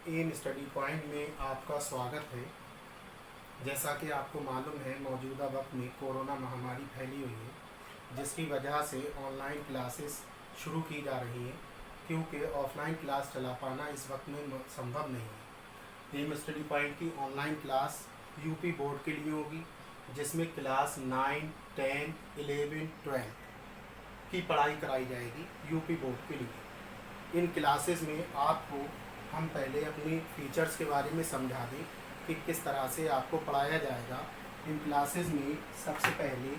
In study point में आपका स्वागत है। जैसा कि आपको मालूम है, मौजूदा वक्त में कोरोना महामारी फैली हुई है, जिसकी वजह से ऑनलाइन क्लासेस शुरू की जा रही हैं, क्योंकि ऑफलाइन क्लास चला पाना इस वक्त में संभव नहीं है। एम स्टडी पॉइंट की ऑनलाइन क्लास यूपी बोर्ड के लिए होगी, जिसमें क्लास 9, 10, 11, 12 की पढ़ाई कराई जाएगी यूपी बोर्ड के लिए। इन क्लासेस में आपको हम पहले अपनी फीचर्स के बारे में समझा दें कि किस तरह से आपको पढ़ाया जाएगा। इन क्लासेस में सबसे पहले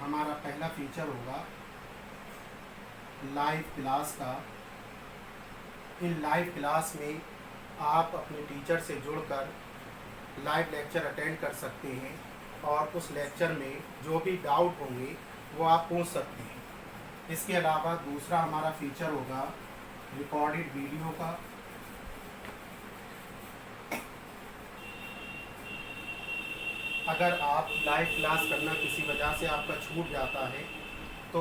हमारा पहला फीचर होगा लाइव क्लास का। इन लाइव क्लास में आप अपने टीचर से जुड़कर लाइव लेक्चर अटेंड कर सकते हैं और उस लेक्चर में जो भी डाउट होंगे वो आप पूछ सकते हैं। इसके अलावा दूसरा हमारा फीचर होगा रिकॉर्डेड वीडियो का। अगर आप लाइव क्लास करना किसी वजह से आपका छूट जाता है तो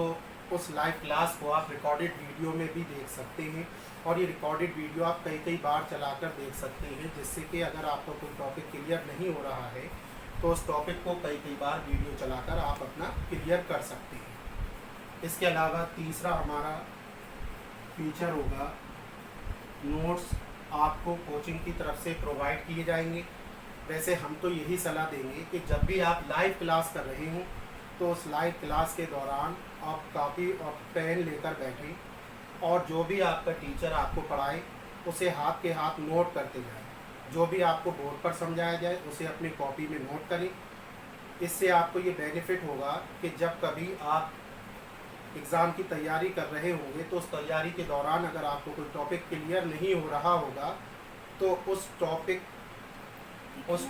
उस लाइव क्लास को आप रिकॉर्डेड वीडियो में भी देख सकते हैं, और ये रिकॉर्डेड वीडियो आप कई बार चलाकर देख सकते हैं, जिससे कि अगर आपको कोई टॉपिक क्लियर नहीं हो रहा है तो उस टॉपिक को कई बार वीडियो चलाकर आप अपना क्लियर कर सकते हैं। इसके अलावा तीसरा हमारा फीचर होगा नोट्स आपको कोचिंग की तरफ से प्रोवाइड किए जाएंगे। वैसे हम तो यही सलाह देंगे कि जब भी आप लाइव क्लास कर रहे हों तो उस लाइव क्लास के दौरान आप कॉपी और पेन लेकर बैठें और जो भी आपका टीचर आपको पढ़ाए उसे हाथ के हाथ नोट करते जाएं। जो भी आपको बोर्ड पर समझाया जाए उसे अपनी कॉपी में नोट करें। इससे आपको ये बेनिफिट होगा कि जब कभी आप एग्ज़ाम की तैयारी कर रहे होंगे तो उस तैयारी के दौरान अगर आपको कोई टॉपिक क्लियर नहीं हो रहा होगा तो उस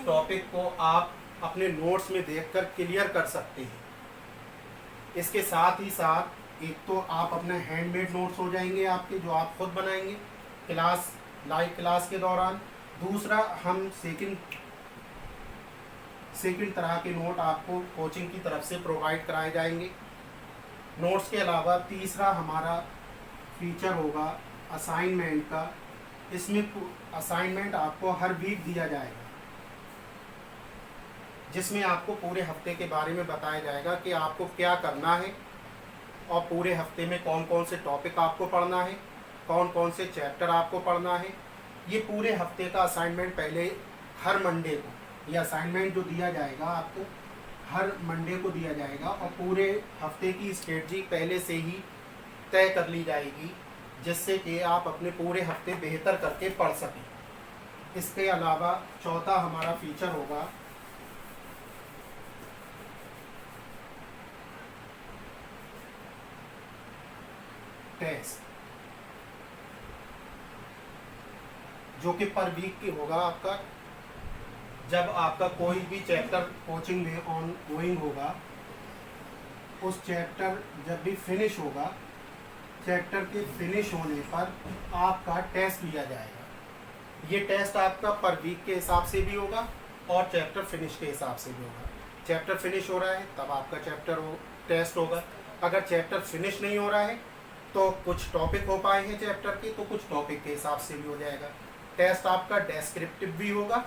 टॉपिक को आप अपने नोट्स में देखकर क्लियर कर सकते हैं। इसके साथ ही साथ एक तो आप अपने हैंडमेड नोट्स हो जाएंगे आपके, जो आप खुद बनाएंगे लाइव क्लास के दौरान। दूसरा, हम सेकंड तरह के नोट आपको कोचिंग की तरफ से प्रोवाइड कराए जाएंगे। नोट्स के अलावा तीसरा हमारा फीचर होगा असाइनमेंट का। इसमें असाइनमेंट आपको हर वीक दिया जाएगा, जिसमें आपको पूरे हफ्ते के बारे में बताया जाएगा कि आपको क्या करना है और पूरे हफ्ते में कौन कौन से टॉपिक आपको पढ़ना है, कौन कौन से चैप्टर आपको पढ़ना है। ये पूरे हफ्ते का असाइनमेंट पहले हर मंडे को, ये असाइनमेंट जो दिया जाएगा आपको हर मंडे को दिया जाएगा और पूरे हफ्ते की स्ट्रेटजी पहले से ही तय कर ली जाएगी, जिससे कि आप अपने पूरे हफ्ते बेहतर करके पढ़ सकें। इसके अलावा चौथा हमारा फीचर होगा टेस्ट, जो कि पर वीक की होगा आपका। जब आपका कोई भी चैप्टर कोचिंग में ऑन गोइंग होगा, उस चैप्टर जब भी फिनिश होगा, चैप्टर के फिनिश होने पर आपका टेस्ट लिया जाएगा। ये टेस्ट आपका पर वीक के हिसाब से भी होगा और चैप्टर फिनिश के हिसाब से भी होगा। चैप्टर फिनिश हो रहा है तब आपका टेस्ट होगा। अगर चैप्टर फिनिश नहीं हो रहा है तो कुछ टॉपिक हो पाए हैं चैप्टर के, तो कुछ टॉपिक के हिसाब से भी हो जाएगा। टेस्ट आपका डेस्क्रिप्टिव भी होगा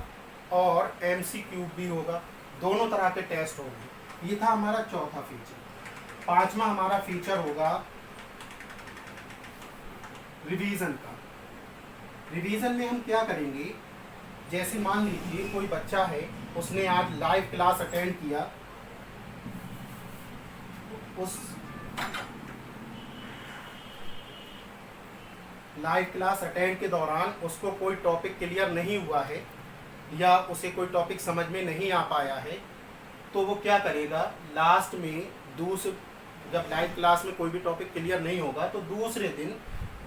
और एमसीक्यू भी होगा, दोनों तरह के टेस्ट होंगे। ये था हमारा चौथा फीचर। पांचवा हमारा फीचर होगा रिवीजन का। रिवीजन में हम क्या करेंगे, जैसे मान लीजिए कोई बच्चा है, उसने आज लाइव क्लास अटेंड किया, उस लाइव क्लास अटेंड के दौरान उसको कोई टॉपिक क्लियर नहीं हुआ है या उसे कोई टॉपिक समझ में नहीं आ पाया है, तो वो क्या करेगा, लास्ट में जब लाइव क्लास में कोई भी टॉपिक क्लियर नहीं होगा तो दूसरे दिन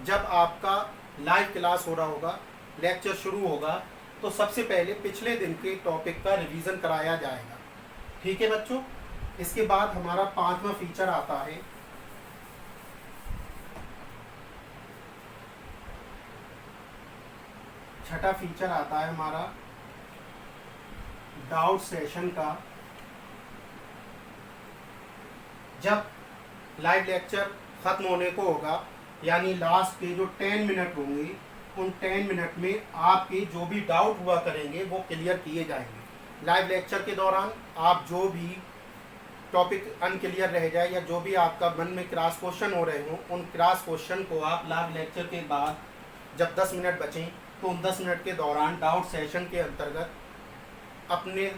जब आपका लाइव क्लास हो रहा होगा, लेक्चर शुरू होगा, तो सबसे पहले पिछले दिन के टॉपिक का रिवीजन कराया जाएगा। ठीक है बच्चों। इसके बाद हमारा पांचवा फीचर आता है छठा फीचर आता है हमारा डाउट सेशन का। जब लाइव लेक्चर खत्म होने को होगा, यानी लास्ट के जो 10 मिनट होंगे उन 10 मिनट में आपके जो भी डाउट हुआ करेंगे वो क्लियर किए जाएंगे। लाइव लेक्चर के दौरान आप जो भी टॉपिक अनक्लियर रह जाए या जो भी आपका मन में क्रॉस क्वेश्चन हो रहे हों, उन क्रॉस क्वेश्चन को आप लाइव लेक्चर के बाद जब 10 मिनट बचें तो उन 10 मिनट के दौरान डाउट सेशन के अंतर्गत अपने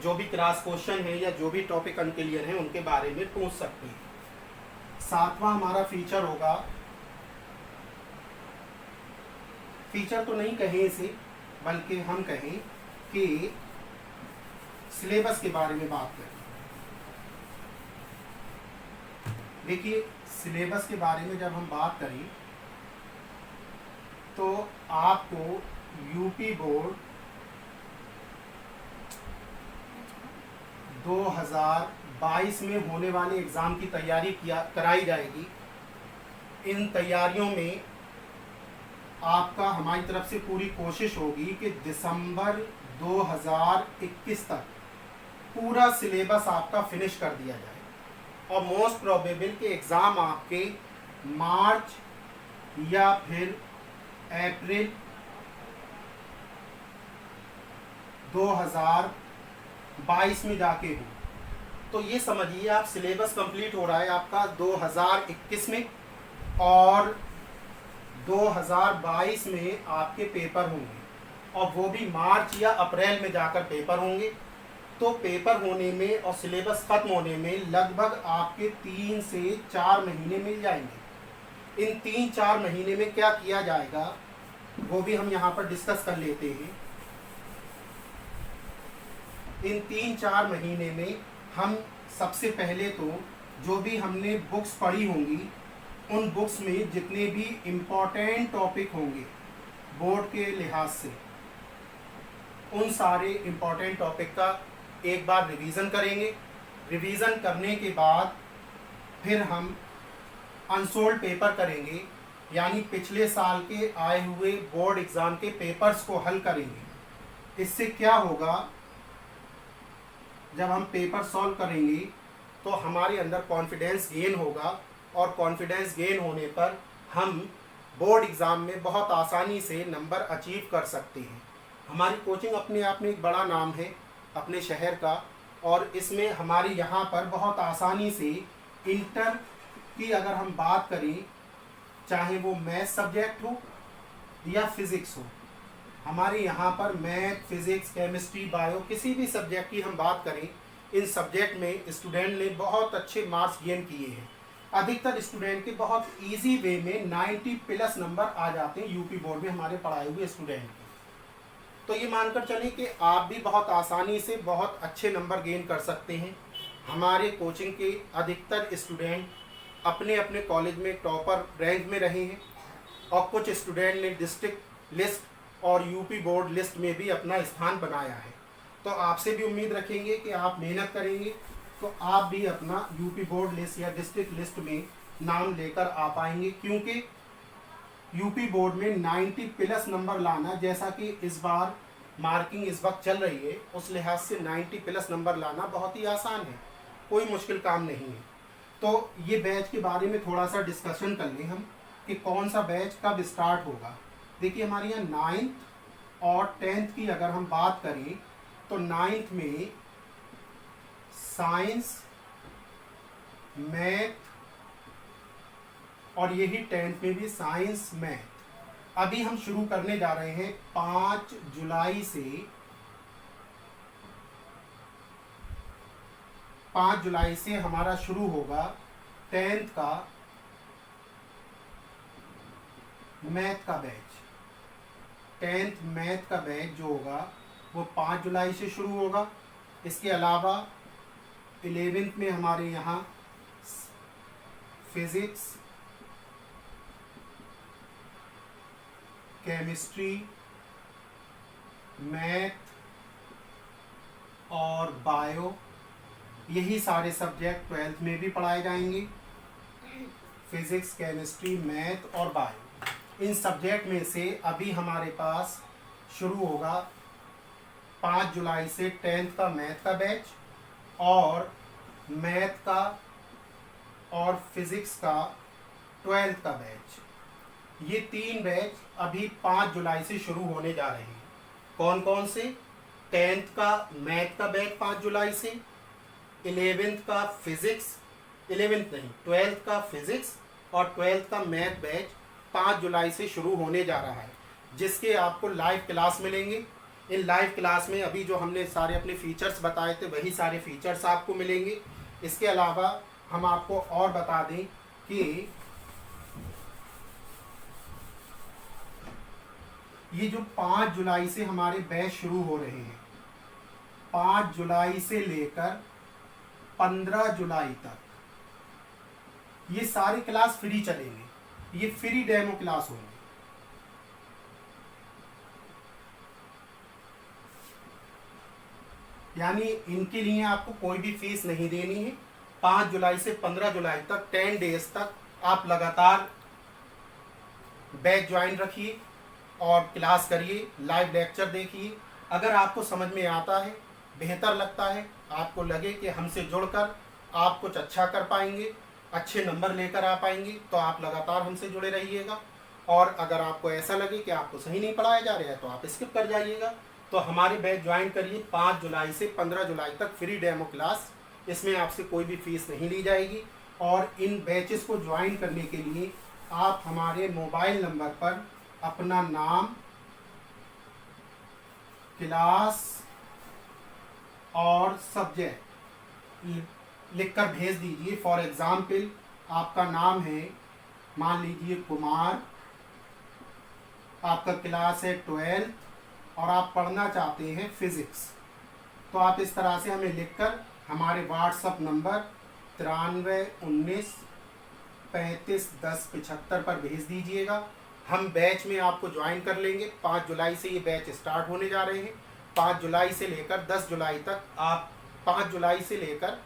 जो भी क्रॉस क्वेश्चन है या जो भी टॉपिक अनक्लियर है उनके बारे में पूछ सकते हैं। 7वां हमारा फीचर होगा, फीचर तो नहीं कहें इसे, बल्कि हम कहें कि सिलेबस के बारे में बात करें। देखिए, सिलेबस के बारे में जब हम बात करें तो आपको यूपी बोर्ड 2022 में होने वाले एग्ज़ाम की तैयारी कराई जाएगी। इन तैयारियों में आपका हमारी तरफ से पूरी कोशिश होगी कि दिसंबर 2021 तक पूरा सिलेबस आपका फिनिश कर दिया जाए और मोस्ट प्रोबेबल के एग्ज़ाम आपके मार्च या फिर अप्रैल 2022 में जाके हो। तो ये समझिए आप सिलेबस कंप्लीट हो रहा है आपका 2021 में और 2022 में आपके पेपर होंगे और वो भी मार्च या अप्रैल में जाकर पेपर होंगे। तो पेपर होने में और सिलेबस खत्म होने में लगभग आपके 3 से 4 महीने मिल जाएंगे। इन 3-4 महीने में क्या किया जाएगा वो भी हम यहाँ पर डिस्कस कर लेते हैं। इन 3-4 महीने में हम सबसे पहले तो जो भी हमने बुक्स पढ़ी होंगी उन बुक्स में जितने भी इम्पोर्टेंट टॉपिक होंगे बोर्ड के लिहाज से, उन सारे इम्पोर्टेंट टॉपिक का एक बार रिवीजन करेंगे। रिवीजन करने के बाद फिर हम अनसोल्ड पेपर करेंगे, यानी पिछले साल के आए हुए बोर्ड एग्ज़ाम के पेपर्स को हल करेंगे। इससे क्या होगा, जब हम पेपर सॉल्व करेंगे तो हमारे अंदर कॉन्फिडेंस गेन होगा और कॉन्फिडेंस गेन होने पर हम बोर्ड एग्ज़ाम में बहुत आसानी से नंबर अचीव कर सकते हैं। हमारी कोचिंग अपने आप में एक बड़ा नाम है अपने शहर का और इसमें हमारे यहाँ पर बहुत आसानी से इंटर की अगर हम बात करें, चाहे वो मैथ सब्जेक्ट हो या फिज़िक्स हो, हमारे यहाँ पर मैथ, फिज़िक्स, केमिस्ट्री, बायो किसी भी सब्जेक्ट की हम बात करें, इन सब्जेक्ट में स्टूडेंट ने बहुत अच्छे मार्क्स गेन किए हैं। अधिकतर स्टूडेंट के बहुत इजी वे में 90+ नंबर आ जाते हैं यूपी बोर्ड में हमारे पढ़ाए हुए स्टूडेंट के। तो ये मानकर चलें कि आप भी बहुत आसानी से बहुत अच्छे नंबर गेन कर सकते हैं। हमारे कोचिंग के अधिकतर स्टूडेंट अपने अपने कॉलेज में टॉपर रैंक में रहे हैं और कुछ स्टूडेंट ने डिस्ट्रिक्ट लिस्ट और यूपी बोर्ड लिस्ट में भी अपना स्थान बनाया है। तो आपसे भी उम्मीद रखेंगे कि आप मेहनत करेंगे तो आप भी अपना यूपी बोर्ड लिस्ट या डिस्ट्रिक्ट लिस्ट में नाम लेकर आ पाएंगे, क्योंकि यूपी बोर्ड में 90+ नंबर लाना, जैसा कि इस बार मार्किंग इस वक्त चल रही है, उस लिहाज से 90+ नंबर लाना बहुत ही आसान है, कोई मुश्किल काम नहीं है। तो ये बैच के बारे में थोड़ा सा डिस्कशन कर लें हम कि कौन सा बैच कब स्टार्ट होगा। देखिए, हमारे यहाँ 9th और 10th की अगर हम बात करें तो 9th में साइंस, मैथ और यही 10th में भी साइंस, मैथ। अभी हम शुरू करने जा रहे हैं 5 जुलाई से। 5 जुलाई से हमारा शुरू होगा 10th का मैथ का बैच। 10th मैथ का बैच जो होगा वो 5 जुलाई से शुरू होगा। इसके अलावा 11th में हमारे यहाँ फिज़िक्स, केमिस्ट्री, मैथ और बायो, यही सारे सब्जेक्ट 12th में भी पढ़ाए जाएंगे। फिज़िक्स, केमिस्ट्री, मैथ और बायो, इन सब्जेक्ट में से अभी हमारे पास शुरू होगा 5 जुलाई से 10th का मैथ का बैच और मैथ का और फिज़िक्स का 12th का बैच। ये 3 बैच अभी 5 जुलाई से शुरू होने जा रहे हैं। कौन कौन से? 10th का मैथ का बैच 5 जुलाई से, 11th का फिजिक्स, 11th नहीं 12th का फिजिक्स और 12th का मैथ बैच 5 जुलाई से शुरू होने जा रहा है, जिसके आपको लाइव क्लास मिलेंगे। इन लाइव क्लास में अभी जो हमने सारे अपने फीचर्स बताए थे वही सारे फीचर्स आपको मिलेंगे। इसके अलावा हम आपको और बता दें कि ये जो 5 जुलाई से हमारे बैच शुरू हो रहे हैं, 5 जुलाई से लेकर 15 जुलाई तक ये सारे क्लास फ्री चलेंगे। ये फ्री डेमो क्लास होंगे। यानी इनके लिए आपको कोई भी फीस नहीं देनी है। 5 जुलाई से 15 जुलाई तक 10 डेज तक आप लगातार बैच ज्वाइन रखिए और क्लास करिए, लाइव लेक्चर देखिए। अगर आपको समझ में आता है, बेहतर लगता है, आपको लगे कि हमसे जुड़कर आप कुछ अच्छा कर पाएंगे, अच्छे नंबर लेकर आ पाएंगे, तो आप लगातार हमसे जुड़े रहिएगा। और अगर आपको ऐसा लगे कि आपको सही नहीं पढ़ाया जा रहा है तो आप स्किप कर जाइएगा। तो हमारी बैच ज्वाइन करिए। 5 जुलाई से 15 जुलाई तक फ्री डेमो क्लास, इसमें आपसे कोई भी फीस नहीं ली जाएगी। और इन बैचेस को ज्वाइन करने के लिए आप हमारे मोबाइल नंबर पर अपना नाम, क्लास और सब्जेक्ट लिखकर भेज दीजिए। फॉर एग्जाम्पल आपका नाम है, मान लीजिए कुमार, आपका क्लास है 12th और आप पढ़ना चाहते हैं फिजिक्स, तो आप इस तरह से हमें लिखकर हमारे व्हाट्सएप नंबर 93 19 35 10 75 पर भेज दीजिएगा। हम बैच में आपको ज्वाइन कर लेंगे। 5 जुलाई से ये बैच स्टार्ट होने जा रहे हैं। 5 जुलाई से लेकर 10 जुलाई तक आप 5 जुलाई से लेकर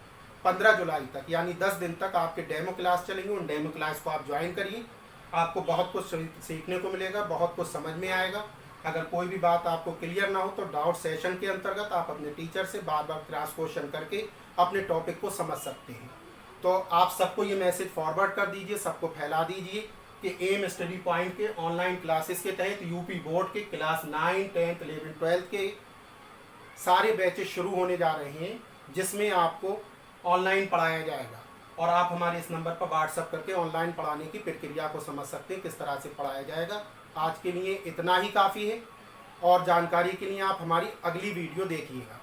15 जुलाई तक यानी 10 दिन तक आपके डेमो क्लास चलेंगे। उन डेमो क्लास को आप ज्वाइन करिए। आपको बहुत कुछ सीखने को मिलेगा, बहुत कुछ समझ में आएगा। अगर कोई भी बात आपको क्लियर ना हो तो डाउट सेशन के अंतर्गत आप अपने टीचर से बार बार क्रॉस क्वेश्चन करके अपने टॉपिक को समझ सकते हैं। तो आप सबको ये मैसेज फॉरवर्ड कर दीजिए, सबको फैला दीजिए कि एम स्टडी पॉइंट के ऑनलाइन क्लासेस के तहत यूपी बोर्ड के क्लास 9, 10, 11, 12 के सारे बैचेस शुरू होने जा रहे हैं, जिसमें आपको ऑनलाइन पढ़ाया जाएगा। और आप हमारे इस नंबर पर व्हाट्सएप करके ऑनलाइन पढ़ाने की प्रक्रिया को समझ सकते हैं, किस तरह से पढ़ाया जाएगा। आज के लिए इतना ही काफ़ी है और जानकारी के लिए आप हमारी अगली वीडियो देखिएगा।